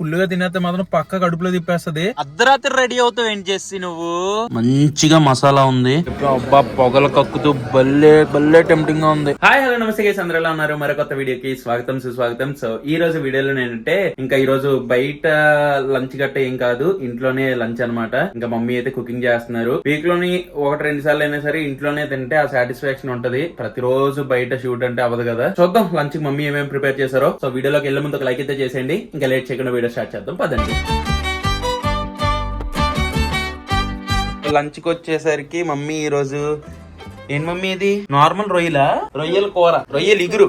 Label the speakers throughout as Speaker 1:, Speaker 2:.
Speaker 1: ఫుల్గా తినేస్తే మాత్రం పక్క కడుపులో తిప్పేస్తది.
Speaker 2: అర్ధరాత్రి రెడీ అవుతావు ఏం చేసి నువ్వు?
Speaker 3: మంచిగా మసాలా ఉంది.
Speaker 1: అబ్బా పొగలు కక్కుతూ భలే భలే టెంప్టింగ్ గా ఉంది. హాయ్ హలో నమస్తే గైస్, అందరూ ఎలా ఉన్నారు? మరొక వీడియోకి స్వాగతం సుస్వాగతం. సో ఈ రోజు వీడియోలో నేనంటే ఇంకా ఈ రోజు బయట లంచ్ గట్ట ఏం కాదు, ఇంట్లోనే లంచ్ అన్నమాట. ఇంకా మమ్మీ అయితే కుకింగ్ చేస్తున్నారు. వీక్ లోని 1-2 సార్లు అయినా సరే ఇంట్లోనే తింటే ఆ సాటిస్ఫాక్షన్ ఉంటది. ప్రతిరోజు బయట షూట్ అంటే అవ్వదు కదా. చూద్దాం లంచ్ కి మమ్మీ ఏమేమి ప్రిపేర్ చేశారో. సో వీడియోలోకి వెళ్ళే ముందు ఒక లైక్ అయితే చేసేయండి. ఇంకా లేట్ చేయకుండా వీడియో స్టార్ట్ చేద్దాం పదండి. లంచ్ కి వచ్చేసరికి మమ్మీ ఈ రోజు ఏం మమ్మీ ఇది నార్మల్ రొయ్యలా? రొయ్యల కూర, రొయ్యల ఇగురు,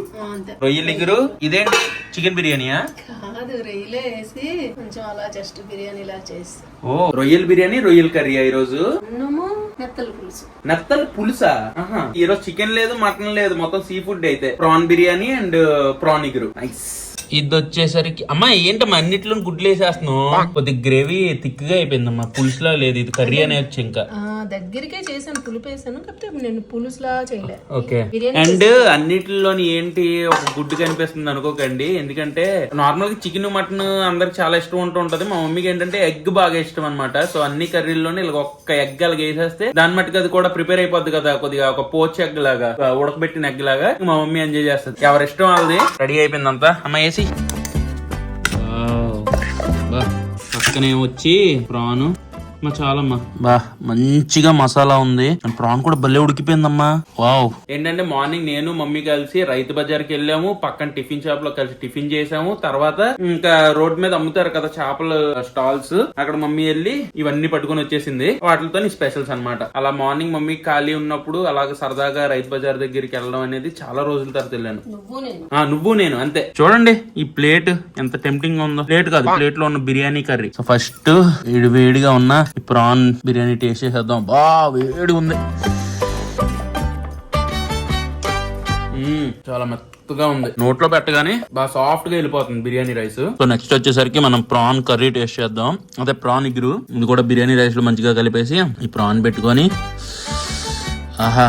Speaker 1: రొయ్యల ఇగురు. ఇదేంటి చికెన్ బిర్యానీయా?
Speaker 4: కాదు, రొయ్యలే వేసి కొంచెం అలా జస్ట్ బిర్యానీ లా చేసి.
Speaker 1: ఓ రొయ్యల బిర్యానీ, రొయ్యల కర్రీయా ఈ రోజు?
Speaker 4: నెత్తల పులుసు.
Speaker 1: నెత్తల పులుసా? ఈ రోజు చికెన్ లేదు, మటన్ లేదు, మొత్తం సీ ఫుడ్ అయితే. ప్రాన్ బిర్యానీ అండ్ ప్రాన్ ఇగురు. నైస్. ఇది వచ్చేసరికి అమ్మా ఏంటమ్మా అన్నిట్లో గుడ్లు వేసేస్తున్నావు? కొద్ది గ్రేవీ థిక్ గా అయిపోయిందమ్మా, పులుసులా లేదు. ఇది కర్రీ అనే వచ్చి ఇంకా
Speaker 4: దగ్గరికే చేశాను, పులుపు వేసాను, కాకపోతే నేను పులుసులా చేయలే.
Speaker 1: ఓకే. అండ్ అన్నిటిలోని ఏంటి ఒక గుడ్డు కనిపిస్తుంది అనుకోకండి, ఎందుకంటే నార్మల్ గా చికెన్ మటన్ అందరికి చాలా ఇష్టం ఉంటది. మా మమ్మీకి ఏంటంటే ఎగ్ బాగా ఇష్టం అనమాట. సో అన్ని కర్రీల్లోనే ఇలా ఒక్క ఎగ్ అలాగ వేసేస్తే దాని మట్టుకు అది కూడా ప్రిపేర్ అయిపోద్ది కదా, కొద్దిగా ఒక పోచ్ ఎగ్ లాగా, ఉడకబెట్టిన ఎగ్ లాగా మా మమ్మీ ఎంజాయ్ చేస్తుంది. ఎవరి ఇష్టం వాళ్ళది. రెడీ అయిపోయింది అంతా. అమ్మ వేసి పక్కనే వచ్చి ప్రాను చాలమ్మా.
Speaker 3: బా మంచిగా మసాలా ఉంది. ప్రాన్ కూడా భలే ఉడికిపోయిందమ్మా. వావ్.
Speaker 1: ఏంటంటే మార్నింగ్ నేను మమ్మీ కలిసి రైతు బజార్కి వెళ్ళాము. పక్కన టిఫిన్ షాప్ లో కలిసి టిఫిన్ చేసాము. తర్వాత ఇంకా రోడ్ మీద అమ్ముతారు కదా చేపల స్టాల్స్, అక్కడ మమ్మీ వెళ్ళి ఇవన్నీ పట్టుకుని వచ్చేసింది. వాటితో స్పెషల్స్ అన్నమాట. అలా మార్నింగ్ మమ్మీ ఖాళీ ఉన్నప్పుడు అలాగ సరదాగా రైతు బజార్ దగ్గరికి వెళ్ళడం అనేది చాలా రోజుల తర్వాత వెళ్ళాను. నువ్వు నేను అంతే. చూడండి ఈ ప్లేట్ ఎంత టెంప్టింగ్ గా ఉందో. ప్లేట్ కాదు, ప్లేట్ లో ఉన్న బిర్యానీ కర్రీ.
Speaker 3: సో ఫస్ట్ వేడిగా ఉన్న ఈ ప్రాన్ బిర్యానీ టేస్ట్ చేసేద్దాం. బా వేడి ఉంది.
Speaker 1: చాలా మెత్తగా ఉంది. నోట్లో పెట్టగానే బాగా సాఫ్ట్ గా వెళ్ళిపోతుంది బిర్యానీ రైస్.
Speaker 3: సో నెక్స్ట్ వచ్చేసరికి మనం ప్రాన్ కర్రీ టేస్ట్ చేద్దాం. అదే ప్రాన్ ఇగురు. ఇది కూడా బిర్యానీ రైస్ లో మంచిగా కలిపేసి ఈ ప్రాన్ పెట్టుకొని ఆహా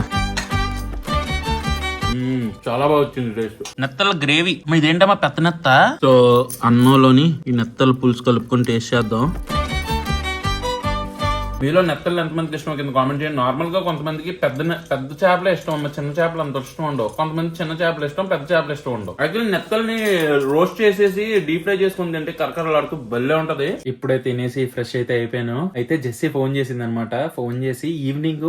Speaker 1: చాలా బాగా వచ్చింది టేస్ట్.
Speaker 3: నెత్తల గ్రేవీ. ఇదేంటమ్మా పెద్ద నెత్త. సో అన్నంలోని ఈ నెత్తల పులుసు కలుపుకొని టేస్ట్ చేద్దాం.
Speaker 1: మీలో నెత్తలు ఎంతమందికి ఇష్టం కింద కామెంట్ చేయండి. నార్మల్ గా కొంతమందికి పెద్ద చేపలే ఇష్టం అమ్మ, చిన్న చేపలు అంత ఇష్టం ఉండవు. కొంతమంది చిన్న చేపలు ఇష్టం, పెద్ద చేపలు ఇష్టం ఉండవు. యాక్చువల్లీ నెత్తల్ని రోస్ట్ చేసేసి డీప్ ఫ్రై చేసుకుని తింటే కరకరలాడుతూ భలే ఉంటది. ఇప్పుడే తినేసి ఫ్రెష్ అయితే అయిపోయాను. అయితే జెస్సీ ఫోన్ చేసింది అనమాట. ఫోన్ చేసి ఈవినింగ్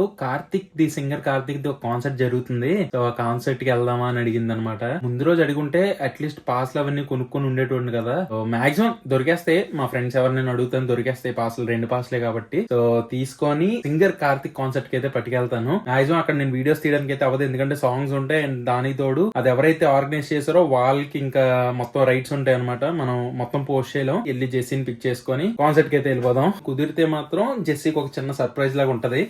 Speaker 1: సింగర్ కార్తిక్ ది ఒక కాన్సర్ట్ జరుగుతుంది, సో ఆ కాన్సర్ట్ కి వెళ్దామా అని అడిగింది అనమాట. ముందు రోజు అడిగుంటే అట్లీస్ట్ పాస్లు అవన్నీ కొనుక్కొని ఉండేటోండి కదా. మాక్సిమం దొరికేస్తాయి, మా ఫ్రెండ్స్ ఎవరినైనా అడుగుతాను దొరికేస్తాయి పాస్లు, 2 పాస్లే కాబట్టి. సో తీసుకొని సింగర్ కార్తిక్ కాన్సర్ట్ కి అయితే పట్టుకెళ్తాను. మాక్సిమం అక్కడ నేను వీడియోస్ తీయడానికి అయితే అవ్వదు, ఎందుకంటే సాంగ్స్ ఉంటాయి. అండ్ దానికి తోడు అది ఎవరైతే ఆర్గనైజ్ చేశారో వాళ్ళకి ఇంకా మొత్తం రైట్స్ ఉంటాయి అనమాట. మనం మొత్తం పోస్ట్ చేయలేం. వెళ్ళి జెస్సీని పిక్ చేసుకొని కాన్సర్ట్ కి అయితే వెళ్ళిపోదాం. కుదిరితే మాత్రం జెస్సీకి ఒక చిన్న సర్ప్రైజ్ లాగా ఉంటది.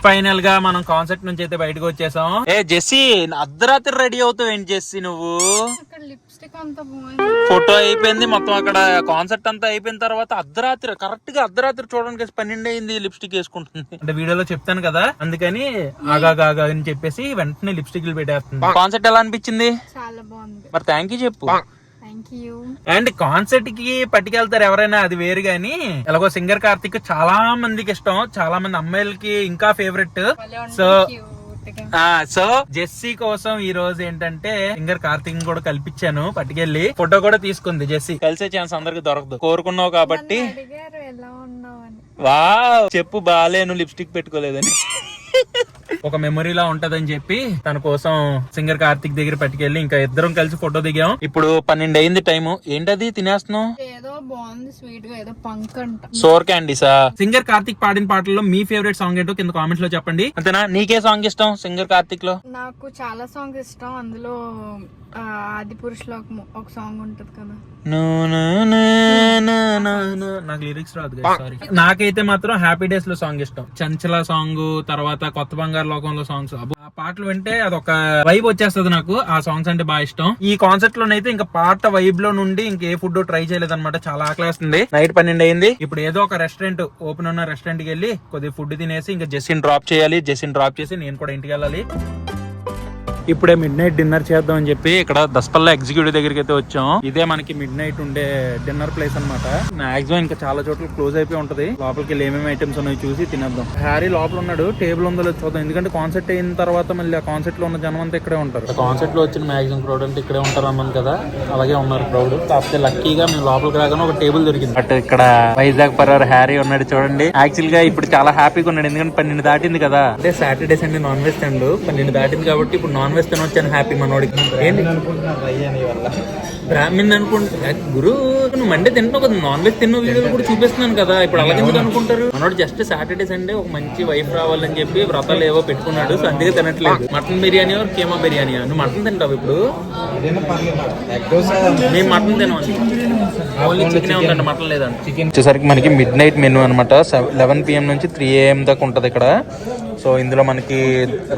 Speaker 1: ఫైనల్ గా మనం కాన్సర్ట్ నుంచి అయితే బయటకు వచ్చేసాం.
Speaker 2: ఏ జెస్సీ అర్ధరాత్రి రెడీ అవుతావు ఏం చేసి నువ్వు?
Speaker 4: లిప్స్టిక్ అంతా పోయింది,
Speaker 2: ఫోటో అయిపోయింది మొత్తం. అక్కడ కాన్సర్ట్ అంతా అయిపోయిన తర్వాత కరెక్ట్ గా అర్ధరాత్రి చూడడానికి 12 అయింది లిప్స్టిక్ వేసుకుంటుంది.
Speaker 1: అంటే వీడియోలో చెప్తాను కదా, అందుకని ఆగా అని చెప్పేసి వెంటనే లిప్స్టిక్ పెట్టేస్తుంది.
Speaker 2: కాన్సర్ట్ ఎలా అనిపించింది?
Speaker 4: చాలా బాగుంది.
Speaker 2: మరి థ్యాంక్ యూ చెప్పు.
Speaker 1: అండ్ కాన్సర్ట్ కి పట్టుకెళ్తారు ఎవరైనా, అది వేరు గాని ఎలాగో సింగర్ కార్తిక్ చాలా మందికి ఇష్టం, చాలా మంది అమ్మాయిలకి ఇంకా ఫేవరెట్. సో జెస్సీ కోసం ఈ రోజు ఏంటంటే సింగర్ కార్తిక్ కూడా కల్పించాను. పట్టుకెళ్ళి ఫోటో కూడా తీసుకుంది జెస్సీ. కలిసే ఛాన్స్ అందరికి దొరకదు, కోరుకున్నావు కాబట్టి. వావ్ చెప్పు బాలేను లిప్స్టిక్ పెట్టుకోలేదని.
Speaker 3: ఒక మెమొరీలా ఉంటదని చెప్పి తన కోసం సింగర్ కార్తిక్ దగ్గర పట్టుకెళ్ళి ఇంకా ఇద్దరం కలిసి ఫోటో దిగాం. ఇప్పుడు 12 అయింది టైము. ఏంటది తినేస్తున్నావు?
Speaker 4: ఏదో బాగుంది స్వీట్ గా, ఏదో పంక్ అంట.
Speaker 3: సోర్ క్యాండీసా? సింగర్ కార్తిక్ పాడిన పాటల్లో మీ ఫేవరెట్ సాంగ్ ఏంటో కింద కామెంట్స్ లో చెప్పండి. అంతేనా? నీకే సాంగ్ ఇష్టం సింగర్ కార్తిక్ లో?
Speaker 4: నాకు చాలా సాంగ్స్ ఇష్టం. అందులో ఆది పురుషులో ఒక సాంగ్ ఉంటది కదా.
Speaker 3: నాకు లిరిక్స్ రాదు, సారీ. నాకైతే మాత్రం హ్యాపీ డేస్ లో సాంగ్ ఇష్టం. చంచల సాంగ్, తర్వాత కొత్త బంగారు లోకంలో సాంగ్స్. ఆ పాటలు వింటే అదొక వైబ్ వచ్చేస్తుంది నాకు. ఆ సాంగ్స్ అంటే బాగా ఇష్టం. ఈ కాన్సెప్ట్ లోనైతే ఇంకా పాట వైబ్ లో నుండి ఇంకే ఫుడ్ ట్రై చేయలేదన్నమాట. చాలా ఆకలేస్తుంది. నైట్ 12 అయింది. ఇప్పుడు ఏదో ఒక రెస్టారెంట్ ఓపెన్ ఉన్న రెస్టారెంట్ కి వెళ్ళి కొద్దిగా ఫుడ్ తినేసి ఇంకా జెస్సిన్ డ్రాప్ చేయాలి. జెస్సిన్ డ్రాప్ చేసి నేను కూడా ఇంటికి వెళ్ళాలి. ఇప్పుడే మిడ్ నైట్ డిన్నర్ చేద్దాం అని చెప్పి ఇక్కడ దస్పల్లా ఎగ్జిక్యూటివ్ దగ్గరికి అయితే వచ్చాం. ఇదే మనకి మిడ్ నైట్ ఉండే డిన్నర్ ప్లేస్ అన్నమాట. మాక్సిమం ఇంకా చాలా చోట్ల క్లోజ్ అయిపోయి ఉంటది. లోపలికి వెళ్ళి ఏమేమి ఐటమ్స్ ఉన్నాయి చూసి తినేద్దాం. హ్యారీ లోపల ఉన్నాడు, టేబుల్ ఉందో లేదో చూద్దాం. ఎందుకంటే కాన్సెప్ట్ అయిన తర్వాత మళ్ళీ ఆ కాన్సెప్ట్ లో ఉన్న జనం అంతా ఇక్కడే ఉంటారు. కాన్సెప్ట్ లో వచ్చిన మాక్సిమం క్రౌడ్ అంటే ఇక్కడే ఉంటారు అన్నాను కదా, అలాగే ఉన్నారు క్రౌడ్. కాకపోతే లక్కీగా మేము లోపలికి రాగానే ఒక టేబుల్ దొరికింది. బట్ ఇక్కడ వైజాగ్ పర్వారు హ్యారీ ఉన్నాడు చూడండి. యాక్చువల్ గా ఇప్పుడు చాలా హ్యాపీగా ఉన్నాడు, ఎందుకంటే 12 దాటింది కదా. అంటే సాటర్డే సండే నాన్ వెజ్ తిండు. 12 దాటింది కాబట్టి ఇప్పుడు నాన్ వెజ్ తినొచ్చాను హ్యాపీ మనోడికి. బ్రాహ్మణ్ అనుకుంటా గురు, నువ్వు మండే తింటావు కదా, నాన్ వెజ్ తిన్న వీడియోలు కూడా చూపిస్తున్నాను కదా. ఇప్పుడు అలాగే ఎందుకు అనుకుంటారు? మనోడు జస్ట్ సాటర్డే సండే ఒక మంచి వైఫ్ రావాలని చెప్పి వ్రతాలు ఏవో పెట్టుకున్నాడు. సో అందుకే తినట్లేదు. మటన్ బిర్యానీ కేమా బిర్యానీ. నువ్వు మటన్ తింటావు ఇప్పుడు? మేము మటన్ తినవాలి, ఓన్లీ చికెన్ ఉందండి, మటన్ లేదండి. చికెన్ వచ్చేసరికి మనకి మిడ్ నైట్ మెనూ అనమాట. 11 PM నుంచి 3 AM దాకా ఉంటది ఇక్కడ. సో ఇందులో మనకి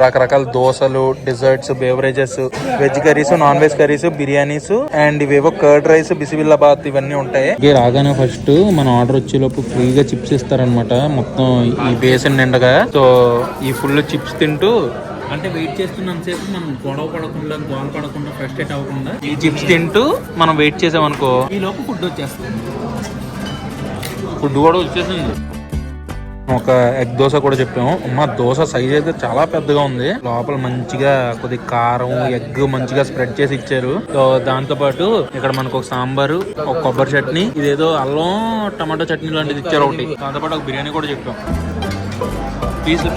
Speaker 3: రకరకాల దోశలు, desserts, beverages, veg curries, non veg curries, biryanis and ఇవేవో కర్డ్ రైస్, బిసిబిల్లాబాత్ ఇవన్నీ ఉంటాయి. రాగానే ఫస్ట్ మన ఆర్డర్ వచ్చేలోపు ఫ్రీగా చిప్స్ ఇస్తారనమాట. మొత్తం ఈ బేసిన్ నిండగా. సో ఈ ఫుల్ చిప్స్ తింటూ అంటే వెయిట్ చేస్తున్నంత సేపు మనం గొడవ పడకుండా, గోల పడకుండా, ఫ్రస్ట్రేట్ అవ్వకుండా ఈ చిప్స్ తింటూ మనం వెయిట్ చేసామనుకో, ఈ లోపు ఫుడ్ వచ్చేస్తుంది. ఫుడ్ కూడా వచ్చేసింది. ఒక ఎగ్ దోశ కూడా చెప్పాము. మా దోశ సైజ్ అయితే చాలా పెద్దగా ఉంది. లోపల మంచిగా కొద్ది కారం, ఎగ్ మంచిగా స్ప్రెడ్ చేసి ఇచ్చారు. సో దాంతో పాటు ఇక్కడ మనకు ఒక సాంబారు, ఒక కొబ్బరి చట్నీ, ఇదేదో అల్లం టమాటో చట్నీ లాంటిది ఇచ్చారు ఒకటి. దాంతో పాటు ఒక బిర్యానీ కూడా చెప్పాం. పీసులు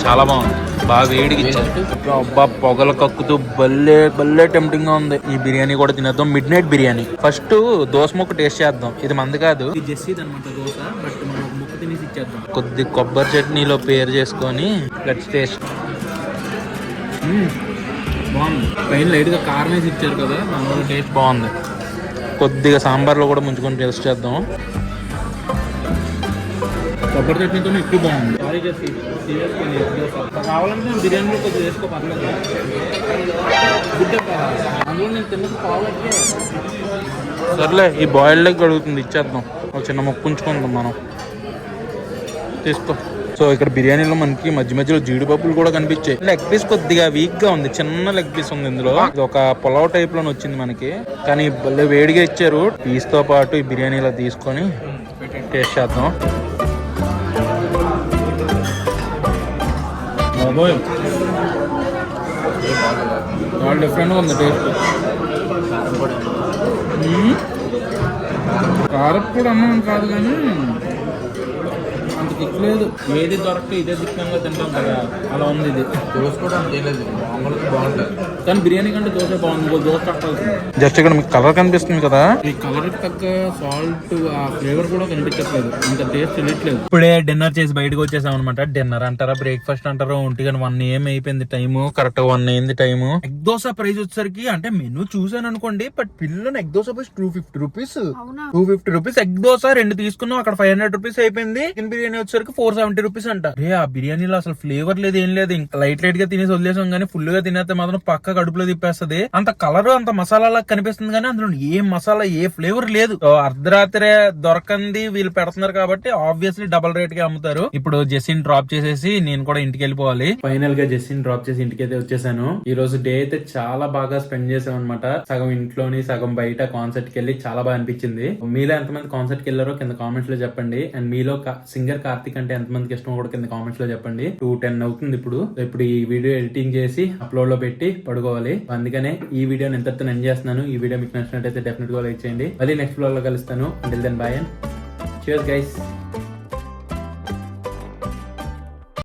Speaker 3: చాలా బాగుంది, బాగా వేడికి ఇచ్చారు. అబ్బా పొగలు కక్కుతూ భలే టెంప్టింగ్ గా ఉంది. ఈ బిర్యానీ కూడా తినేద్దాం. Midnight biryani. First dosa ముక్క టేస్ట్ చేద్దాం. ఇది మంది కాదు, జెస్సీది అనమాట దోశ. బట్ మనం ఒక ముక్క తినేసి ఇచ్చేద్దాం. కొద్ది కొబ్బరి చట్నీలో పేరు చేసుకొని లెట్స్ టేస్ట్. బాగుంది. పైన లైట్ గా కారం వేసి ఇచ్చారు కదా, దానివల్ల టేస్ట్ బాగుంది. కొద్దిగా సాంబార్లో కూడా ముంచుకొని టేస్ట్ చేద్దాం. కొబ్బరి చట్నీతో ఎక్కువ బాగుంది. కావాలంటే నేను బిర్యానీలో కొద్దిగా వేసుకో, పర్లేదు. అందులో నేను తిన్నది కావాలంటే సర్లే. ఈ బాయిల్డ్ ఎగ్ అడుగుతుంది, ఇచ్చేద్దాం. ఒక చిన్న మొక్క ఉంచుకుందాం మనం. తీసుకో. సో ఇక్కడ బిర్యానీలో మనకి మధ్య మధ్యలో జీడిపప్పులు కూడా కనిపించాయి. లెగ్ పీస్ కొద్దిగా వీక్ గా ఉంది, చిన్న లెగ్ పీస్ ఉంది ఇందులో. ఇది ఒక పులావ్ టైప్ లోనే వచ్చింది మనకి, కానీ భలే వేడిగా ఇచ్చారు. పీస్ తో పాటు ఈ బిర్యానీలో తీసుకొని టేస్ట్ చేద్దాం. చాలా డిఫరెంట్గా ఉంది టేస్ట్. కారప్పొడి అన్నం కాదు కానీ అంత దిక్కులేదు. ఏది దొరకదు ఇదే దిక్కంగా తింటాం కదా, అలా ఉంది. ఇది దోశ కూడా అంతేలేదు, మామూలుగా బాగుంటుంది. కానీ బిర్యానీ కంటే దోశ బాగుంది. దోశ కట్టాల్సింది. జస్ట్ ఇక్కడ మీకు కలర్ కనిపిస్తుంది కదా, ఈ కలర్ తగ్గ సాల్ట్, ఆ ఫ్లేవర్ కూడా కనిపించట్లేదు, ఇంత టేస్ట్ తెలియట్లేదు. ఇప్పుడే డిన్నర్ చేసి బయటకు వచ్చేసాం అనమాట. డిన్నర్ అంటారా, బ్రేక్ఫాస్ట్ అంటారా, 1 AM అయిపోయింది టైము. కరెక్ట్ 1 అయింది టైము. ఎగ్ దోశ ప్రైస్ వచ్చేసరికి, అంటే మెనూ చూసాను అనుకోండి, బట్ పిల్లలు egg dosa price 250 rupees. 250 rupees egg dosa 2 తీసుకున్నాం. అక్కడ 500 రూపీస్ అయిపోయింది. చికెన్ బిర్యానీ వచ్చేసరికి 470 రూపీస్ అంట. ఆ బిర్యానీలో అసలు ఫ్లేవర్ లేదు, ఏం లేదు. ఇంకా లైట్ గా తినేసి వదిలేసాం, కానీ ఫుల్ గా తినేస్తే మాత్రం పక్క కడుపులో తిప్పేస్తుంది. అంత కలర్, అంత మసాలా కనిపిస్తుంది, కానీ అందులో ఏ మసాలా, ఏ ఫ్లేవర్ లేదు. అర్ధరాత్రే దొరకంది వీళ్ళు పెడుతున్నారు కాబట్టి ఆబ్వియస్లీ డబుల్ రేట్ గా అమ్ముతారు. ఇప్పుడు జెస్సిన్ డ్రాప్ చేసేసి నేను కూడా ఇంటికి వెళ్ళిపోవాలి. ఫైనల్ గా జెస్సిన్ డ్రాప్ చేసి ఇంటికి అయితే వచ్చేసాను. ఈ రోజు డే అయితే చాలా బాగా స్పెండ్ చేసాం అనమాట. సగం ఇంట్లోని, సగం బయట కాన్సర్ట్ కి వెళ్ళి చాలా బాగా అనిపించింది. మీలో ఎంతమంది కాన్సర్ట్ కి వెళ్ళారో కింద కామెంట్స్ లో చెప్పండి. అండ్ మీలో సింగర్ కార్తిక్ అంటే ఎంతమందికి ఇష్టం కూడా కింద కామెంట్స్ లో చెప్పండి. 2:10 అవుతుంది ఇప్పుడు. ఈ వీడియో ఎడిటింగ్ చేసి అప్లోడ్ లో పెట్టి పడుకోవాలి. అందుకనే ఈ వీడియోని ఎంతతో ఎంజాయ్ చేస్తున్నాను. ఈ వీడియో మీకు నచ్చినట్టయితే డెఫినెట్ గా లైక్ చేయండి. మళ్ళీ నెక్స్ట్ బ్లాగ్ లో కలుస్తాను. Until then bye and cheers guys.